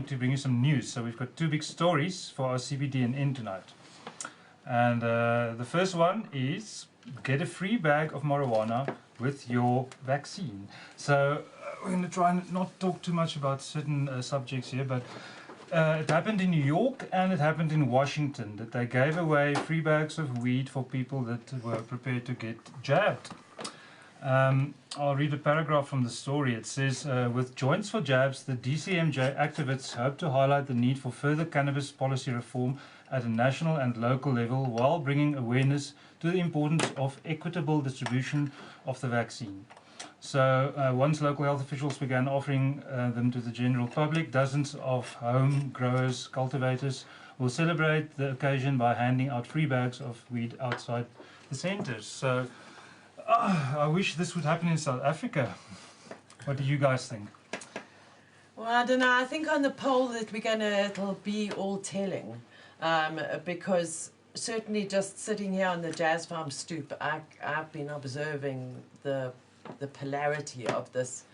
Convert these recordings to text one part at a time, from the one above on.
trying to bring you some news. So we've got two big stories for our CBD and N tonight. And the first one is get a free bag of marijuana with your vaccine. So we're going to try and not talk too much about certain subjects here, but it happened in New York and it happened in Washington, that they gave away free bags of weed for people that were prepared to get jabbed. I'll read a paragraph from the story. It says, with Joints for Jabs, the DCMJ activists hope to highlight the need for further cannabis policy reform at a national and local level while bringing awareness to the importance of equitable distribution of the vaccine. So once local health officials began offering them to the general public, dozens of home growers, cultivators will celebrate the occasion by handing out free bags of weed outside the centers. So I wish this would happen in South Africa. What do you guys think? Well, I don't know. I think on the poll that it'll be all telling, because certainly just sitting here on the Jazz Farm stoop, I've been observing the polarity of this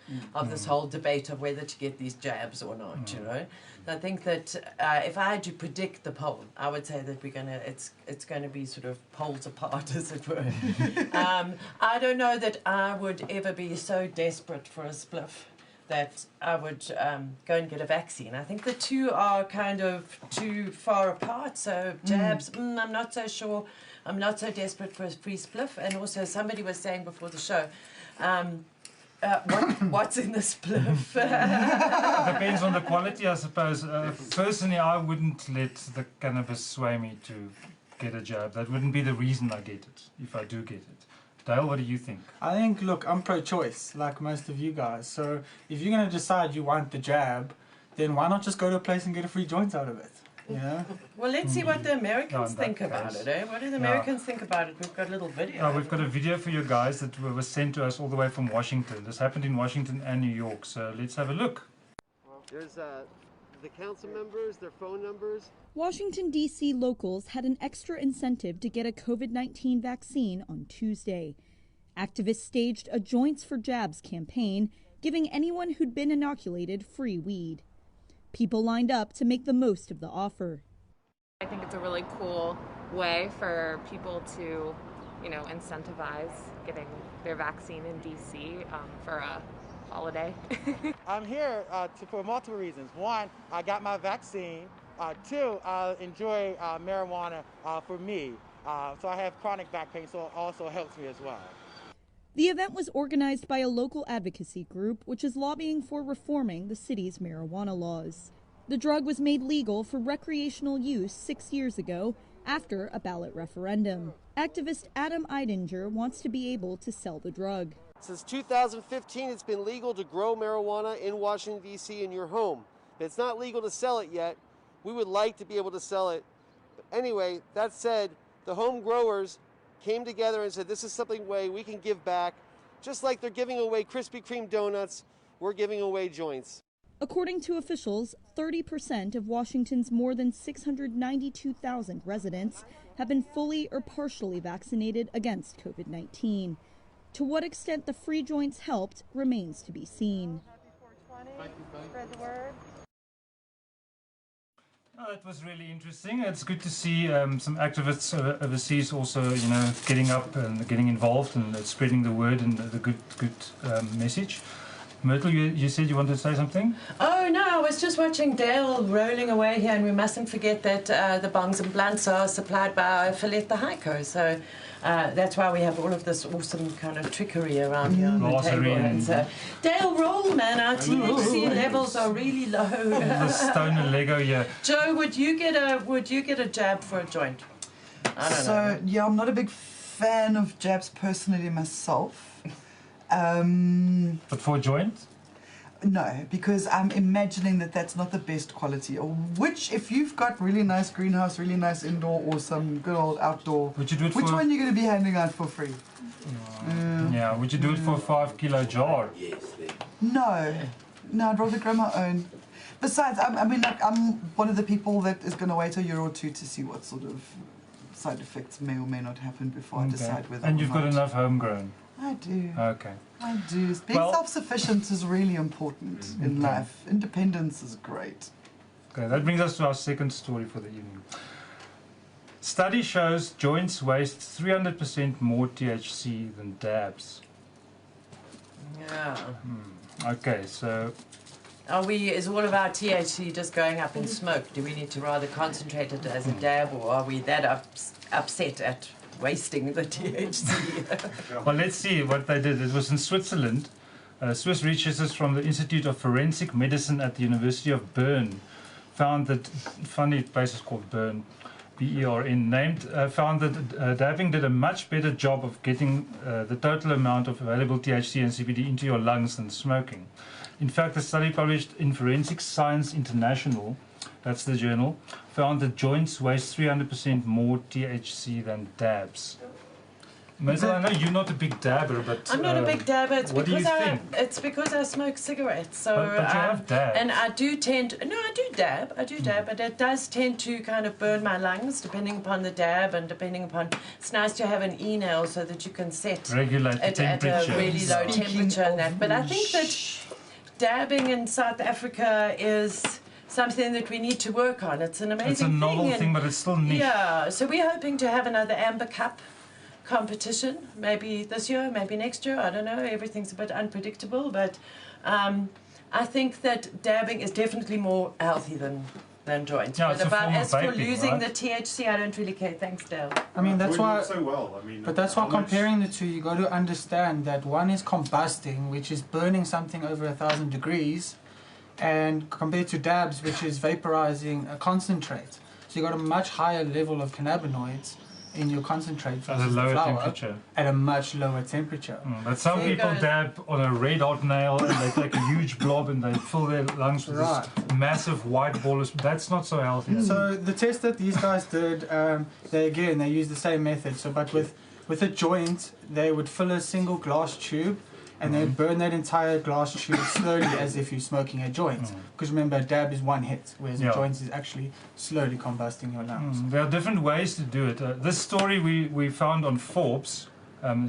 whole debate of whether to get these jabs or not. You know, I think that if I had to predict the poll, I would say that it's going to be sort of poles apart, as it were. I don't know that I would ever be so desperate for a spliff that I would go and get a vaccine. I think the two are kind of too far apart. So jabs, I'm not so sure. I'm not so desperate for a free spliff. And also somebody was saying before the show, what's in the spliff? Depends on the quality, I suppose. Personally, I wouldn't let the cannabis sway me to get a jab. That wouldn't be the reason I get it, if I do get it. Dale, what do you think? I think, look, I'm pro-choice, like most of you guys. So if you're going to decide you want the jab, then why not just go to a place and get a free joint out of it? You know? Well, let's see what the Americans think about it, eh? What do the Americans think about it? We've got a little video. We've got a video for you guys that was sent to us all the way from Washington. This happened in Washington and New York, so let's have a look. There's the council members, their phone numbers. Washington, D.C. locals had an extra incentive to get a COVID-19 vaccine on Tuesday. Activists staged a Joints for Jabs campaign, giving anyone who'd been inoculated free weed. People lined up to make the most of the offer. I think it's a really cool way for people to, incentivize getting their vaccine in D.C. For a holiday. I'm here for multiple reasons. One, I got my vaccine. Two, I enjoy marijuana for me. So I have chronic back pain, so it also helps me as well. The event was organized by a local advocacy group, which is lobbying for reforming the city's marijuana laws. The drug was made legal for recreational use 6 years ago after a ballot referendum. Activist Adam Eidinger wants to be able to sell the drug. Since 2015, it's been legal to grow marijuana in Washington, D.C. in your home. But it's not legal to sell it yet. We would like to be able to sell it. But anyway, that said, the home growers came together and said, this is something we can give back. Just like they're giving away Krispy Kreme donuts, we're giving away joints. According to officials, 30% of Washington's more than 692,000 residents have been fully or partially vaccinated against COVID-19. To what extent the free joints helped remains to be seen. Spread the word. That was really interesting. It's good to see some activists overseas also, getting up and getting involved and spreading the word and the good message. Myrtle, you said you wanted to say something? Oh, no, I was just watching Dale rolling away here, and we mustn't forget that the bongs and blunts are supplied by Fillet the Heiko. So that's why we have all of this awesome kind of trickery around here on the table. And so, Dale, roll, man. Our THC levels are really low. The stoner Lego, yeah. Joe, would you get a jab for a joint? I don't know. Yeah, I'm not a big fan of jabs personally myself. But for a joint? No, because I'm imagining that that's not the best quality. Or which, if you've got really nice greenhouse, really nice indoor, or some good old outdoor, would you do it which one are you going to be handing out for free? Yeah, would you do it for a 5 kilo jar? No, I'd rather grow my own. Besides, I'm one of the people that is going to wait a year or two to see what sort of side effects may or may not happen before I decide whether. And you've got enough homegrown. I do. Okay. I do. Being self-sufficient is really important in life. Independence is great. Okay, that brings us to our second story for the evening. Study shows joints waste 300% more THC than dabs. Yeah. Okay, so Is all of our THC just going up in smoke? Do we need to rather concentrate it as a dab, or are we that upset at wasting the THC? well, let's see what they did. It was in Switzerland. Swiss researchers from the Institute of Forensic Medicine at the University of Bern found that, funny place is called Bern, B-E-R-N, found that dabbing did a much better job of getting the total amount of available THC and CBD into your lungs than smoking. In fact, a study published in Forensic Science International, that's the journal, found that joints waste 300% more THC than dabs. Maisel, I know you're not a big dabber, but I'm not a big dabber. what do you think? It's because I smoke cigarettes. So, but you have dabs. and I do dab, but it does tend to kind of burn my lungs depending upon the dab and depending upon. It's nice to have an e-nail so that you can regulate the at temperature. a really low temperature and that. But I think that dabbing in South Africa is something that we need to work on. It's an amazing thing. It's a novel thing, but it's still niche. Yeah, so we're hoping to have another Amber Cup competition, maybe this year, maybe next year, I don't know, everything's a bit unpredictable, but I think that dabbing is definitely more healthy than joints. Yeah, but it's a form of as for vaping, losing right? the THC, I don't really care. Thanks, Dale. I mean, that's why. So well. I mean, But that's why how much- comparing the two, you got to understand that one is combusting, which is burning something over 1,000 degrees, and compared to dabs, which is vaporizing a concentrate. So you got a much higher level of cannabinoids in your concentrate At a versus the lower flower temperature. at a much lower temperature. But some So you people go- dab on a red hot nail and they take a huge blob and they fill their lungs with Right. this massive white ball. That's not so healthy. So the test that these guys did, they used the same method. So, but with a joint, they would fill a single glass tube, and they'd burn that entire glass tube slowly as if you're smoking a joint. Because remember, a dab is one hit, whereas Yeah. a joint is actually slowly combusting your lungs. There are different ways to do it. This story we found on Forbes,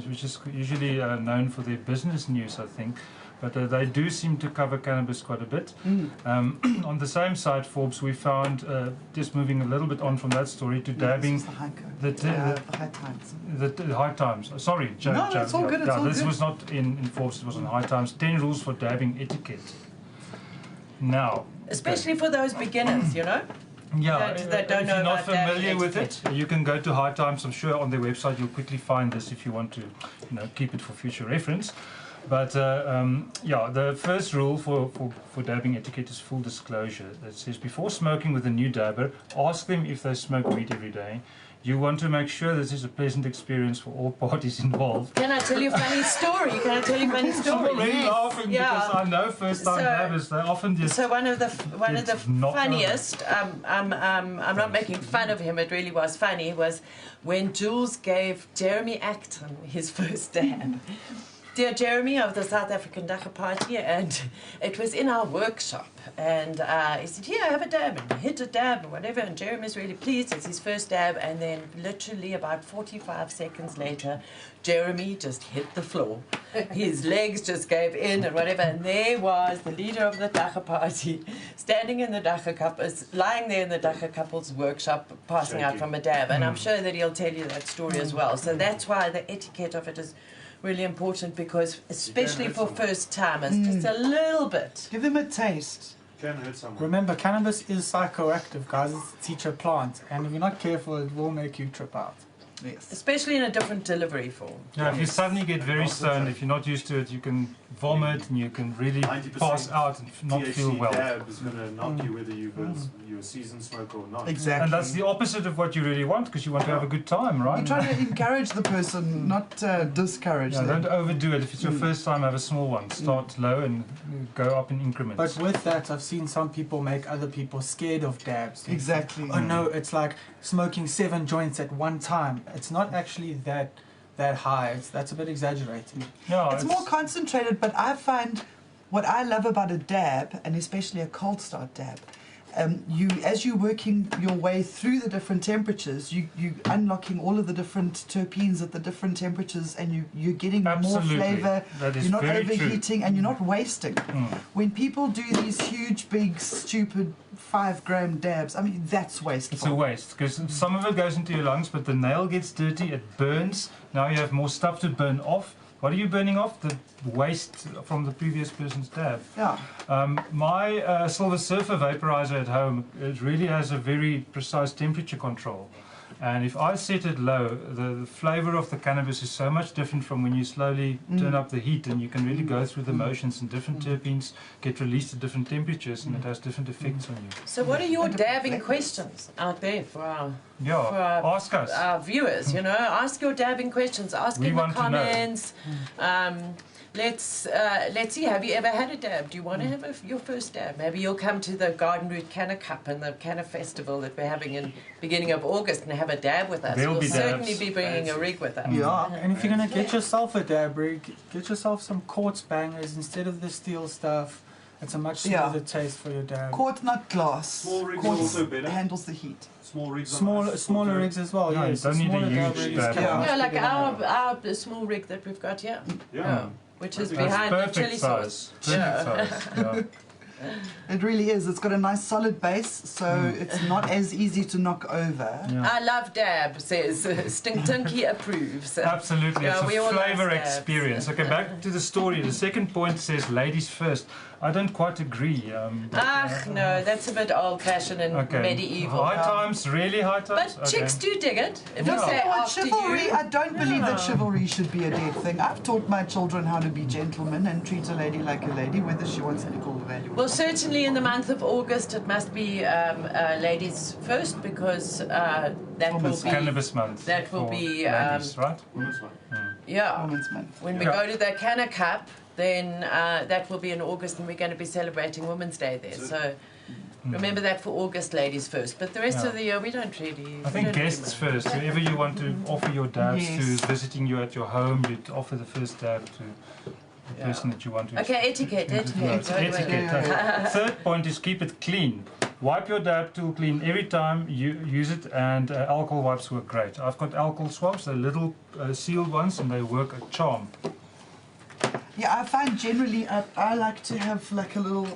which is usually known for their business news, I think. But they do seem to cover cannabis quite a bit. On the same site, Forbes, we found, just moving a little bit on from that story, to dabbing This is the high code. the High times. the High Times. Sorry, Joe. No, it's all good, it's all this good. was not in Forbes, it was on High Times. 10 rules for dabbing etiquette. Now, Especially for those beginners, you know? yeah, that don't if know you're not about dabbing familiar with it, etiquette. you can go to High Times. I'm sure on their website you'll quickly find this if you want to, keep it for future reference. But the first rule for dabbing etiquette is full disclosure. It says before smoking with a new dabber, ask them if they smoke weed every day. You want to make sure this is a pleasant experience for all parties involved. Can I tell you a funny story? I'm already laughing because I know first-time dabbers. They often just. So one of the It's not funniest. I'm not making fun of him. It really was funny. Was when Jules gave Jeremy Acton his first dab. Dear Jeremy of the South African Dacha Party, and it was in our workshop. And he said, "Here, have a dab," and hit a dab or whatever. And Jeremy's really pleased. It's his first dab, and then literally about 45 seconds later, Jeremy just hit the floor. His legs just gave in and whatever. And there was the leader of the Dacha Party, standing in the Dacha couples, lying there in the Dacha couples workshop, passing out from a dab. And I'm sure that he'll tell you that story as well. So that's why the etiquette of it is really important, because especially for first timers, just a little bit. Give them a taste. Can hurt someone. Remember, cannabis is psychoactive, guys. It's a teacher plant, and if you're not careful, it will make you trip out. Yes. Especially in a different delivery form. Yeah, if you suddenly get very stoned, if you're not used to it, you can vomit and you can really pass out and not THC feel well. dab is going to knock you whether you're a seasoned smoker or not. Exactly. And that's the opposite of what you really want, because you want to have a good time, right? You're trying to encourage the person, not discourage Yeah, them. don't overdo it. If it's your first time, have a small one. Start low and go up in increments. But with that, I've seen some people make other people scared of dabs. Exactly. Oh no, it's like smoking 7 joints at one time. It's not actually that high. That's a bit exaggerated. yeah, It's more concentrated, but I find what I love about a dab, and especially a cold start dab, as you're working your way through the different temperatures, you unlocking all of the different terpenes at the different temperatures, and you're getting Absolutely. more flavour. That is you're not very overheating, true. and you're not wasting. When people do these huge, big, stupid 5-gram dabs, I mean, that's wasteful. It's a waste, because some of it goes into your lungs, but the nail gets dirty, it burns. Now you have more stuff to burn off. What are you burning off? The waste from the previous person's dab. Yeah. My Silver Surfer vaporizer at home, it really has a very precise temperature control. And if I set it low, the flavor of the cannabis is so much different from when you slowly turn up the heat, and you can really go through the motions, and different terpenes get released at different temperatures, and it has different effects on you. So what are your dabbing questions out there for our, Ask us. our viewers? You know, ask your dabbing questions. Ask We in the want to know. comments. Let's see. Have you ever had a dab? Do you want to have your first dab? Maybe you'll come to the Garden Route Canna Cup and the Canna Festival that we're having in beginning of August and have a dab with us. There'll We'll be certainly dabs. be bringing a rig with us. Yeah, and if you're gonna get yourself a dab rig, get yourself some quartz bangers instead of the steel stuff. It's a much smoother taste for your dab. Quartz, not glass. Small rigs Quartz also better. handles the heat. Small rigs. Smaller rigs as well. Yeah, Yes, you don't need a smaller dab huge rigs dab. can Yeah. much Yeah, like bigger than our small rig that we've got here. Yeah. Which is That's behind the Perfect chili size. sauce. Perfect size. Yeah. It really is. It's got a nice solid base, so it's not as easy to knock over. Yeah. I love dab, says Stinky approves. Absolutely, Yeah, it's we a all flavor like dabs. experience. Okay, back to the story. The second point says ladies first. I don't quite agree. No, that's a bit old-fashioned and medieval. High times, really high times? But chicks do dig it. If you No, say what after chivalry, you, I don't believe that chivalry should be a dead thing. I've taught my children how to be gentlemen and treat a lady like a lady, whether she wants to be called a lady or well, not. certainly in the month of August, it must be ladies first because that will be Cannabis month. That will for be ladies, right? Women's one. yeah. Women's Month. When we go to the Canna Cup, then that will be in August, and we're going to be celebrating Women's Day there. So remember that for August, ladies first. But the rest of the year, we don't really. I think guests first. Whenever you want to offer your dabs Yes. to visiting you at your home, you'd offer the first dab to the person that you want to. Okay, etiquette. No, it's etiquette. Third point is keep it clean. Wipe your dab tool clean every time you use it, and alcohol wipes work great. I've got alcohol swabs, they're little sealed ones, and they work a charm. Yeah, I find generally I like to have like a little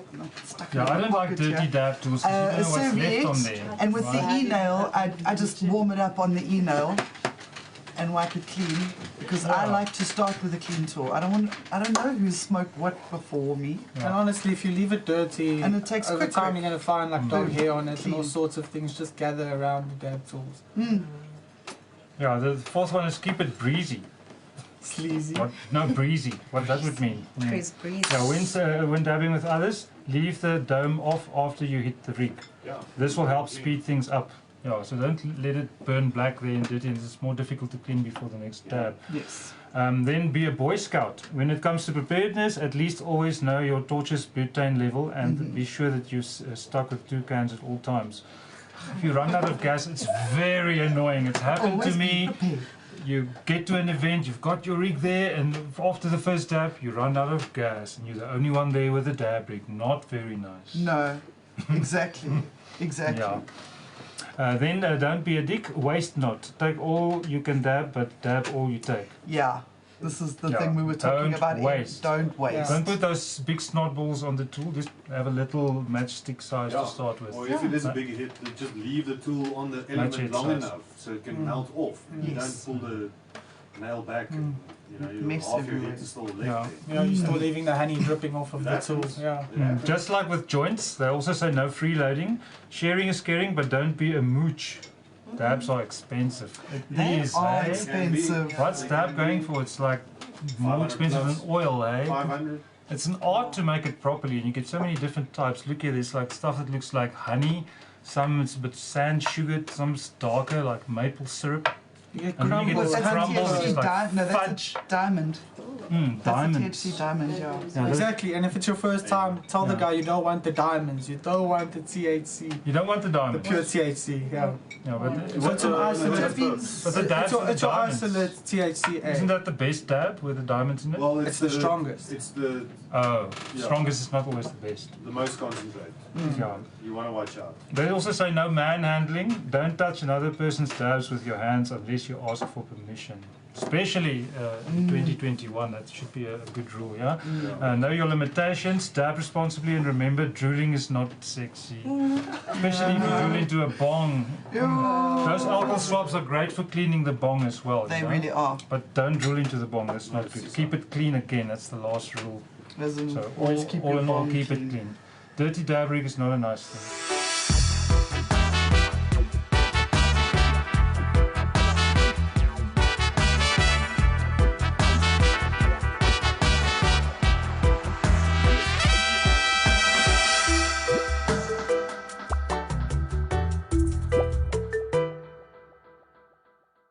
stuck in Yeah, my I don't like pocket dirty here. dab tools because you A don't know what's left on serviette, there. and with the right? e-nail, I just warm it up on the e-nail and wipe it clean because I like to start with a clean tool. I don't know who's smoked what before me. And honestly, if you leave it dirty, And it takes over quick time grip. you're going to find like dog hair on it and all Clean. sorts of things just gather around the dab tools. Yeah, the fourth one is keep it breezy. Sleazy. What? No, breezy. What that would mean. Chris, breathe. Yeah, when dabbing with others, leave the dome off after you hit the rig. Yeah. This will help speed things up. Yeah, so don't let it burn black there and dirty, and it's more difficult to clean before the next dab. Yes. Then be a Boy Scout. When it comes to preparedness, at least always know your torch's butane level, and be sure that you're stuck with 2 cans at all times. If you run out of gas, it's very annoying. It's happened Always to be me. prepared. You get to an event, you've got your rig there, and after the first dab, you run out of gas, and you're the only one there with a dab rig. Not very nice. No, exactly, exactly. Yeah. Then don't be a dick, waste not. Take all you can dab, but dab all you take. Yeah, this is the Yeah, thing we were talking don't about. waste. Don't waste. Don't put those big snot balls on the tool, just have a little matchstick size to start with. Or if it is a big hit, just leave the tool on the element long size. enough so it can melt off. You Yes. don't pull the nail back and Mess half your everywhere. hit is still left Yeah. there. You know, you're still leaving the honey dripping off of the That tool. happens. Yeah. It happens. Just like with joints, they also say no freeloading. Sharing is caring, but don't be a mooch. Dabs are expensive. It They is, are eh? expensive. What's dab going for? It's like more 500 expensive plus. than oil, eh? 500. It's an art to make it properly, and you get so many different types. Look here, there's like stuff that looks like honey, some it's a bit sand sugared, some's darker like maple syrup. You get And then you get crumbles, this That's a crumbles, THC it's like no, that's fudge. a diamond. That's Diamonds. a THC diamond, yeah. Yeah, those- Exactly, and if it's your first time, tell the Yeah. guy you don't want the diamonds, you don't want the THC, You don't want the the diamonds. pure THC. Yeah. Yeah, but So it's an isolate. But the dabs with It's the your diamonds. isolate THCA. Isn't that the best dab with the diamonds in it? Well, It's the strongest. It's the Oh, Yeah. strongest is not always the best. most concentrated. Yeah. You want to watch out. They also say no manhandling. Don't touch another person's dabs with your hands unless you ask for permission. Especially in 2021, that should be a good rule, yeah? Know your limitations, dab responsibly, and remember, drooling is not sexy. Especially if you drool into a bong. Those alcohol swabs are great for cleaning the bong as well. They you know? really are. But don't drool into the bong, that's not good. Keep it clean again, that's the last rule. As in, So always keep all your in all, bong keep clean. it clean. Dirty dab rig is not a nice thing.